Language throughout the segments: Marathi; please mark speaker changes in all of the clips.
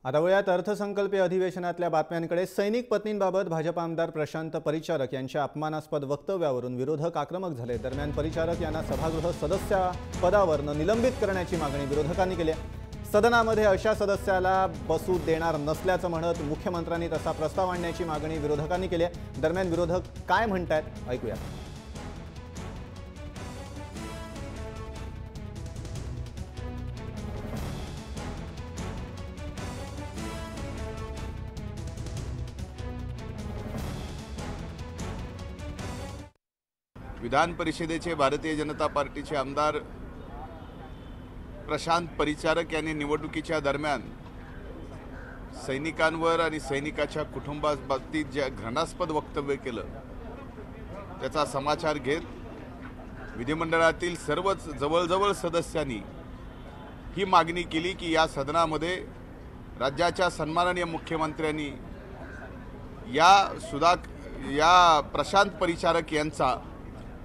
Speaker 1: आता वळूयात अर्थसंकल्पीय अधिवेशनातल्या बातम्यांकडे। सैनिक पत्नींबाबत भाजप आमदार प्रशांत परिचारक यांच्या अपमानास्पद वक्तव्यावरून विरोधक आक्रमक झाले। दरम्यान परिचारक यांना सभागृह सदस्य पदावरून निलंबित करण्याची मागणी विरोधकांनी केली। सदनामध्ये अशा सदस्याला बसू देणार नसल्याचं म्हणत मुख्यमंत्र्यांनी तसा प्रस्ताव आणण्याची मागणी विरोधकांनी केली। दरम्यान विरोधक काय म्हणतात ऐकूया।
Speaker 2: विधान परिषदेचे भारतीय जनता पार्टीचे आमदार प्रशांत परिचारक यांनी निवडणुकीच्या दरम्यान सैनिकांवर आणि सैनिकाच्या कुटुंबाबाबतीत जे घृणास्पद वक्तव्य केलं त्याचा समाचार घेत विधिमंडळातील सर्वच जवळजवळ सदस्यांनी ही मागणी केली की या सदनामध्ये राज्याच्या सन्माननीय मुख्यमंत्र्यांनी या प्रशांत परिचारक यांचा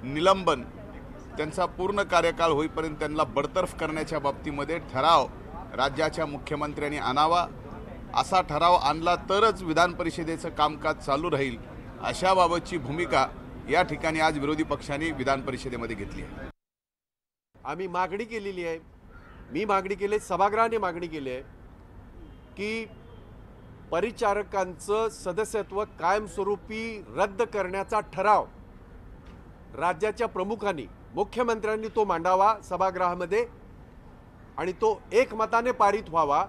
Speaker 2: निलंबन त्यांचा पूर्ण कार्यकाळ होईपर्यंत त्यांना बडतर्फ करण्याच्या बाबतीमध्ये ठराव राज्याच्या मुख्यमंत्र्यांनी आणावा। असा ठराव आणला तरच विधान परिषदेचं कामकाज चालू राहील अशा बाबतची भूमिका या ठिकाणी आज विरोधी पक्षांनी विधान परिषदेमध्ये घेतली आहे।
Speaker 3: आम्ही मागणी केलेली आहे, मी मागणी केली, सभागृहाने मागणी केली आहे की परिचारकांचं सदस्यत्व कायमस्वरूपी रद्द करण्याचा ठराव राज्याच्या प्रमुखांनी मुख्यमंत्र्यांनी तो मांडावा सभागृहामध्ये आणि तो एकमताने पारित व्हावा।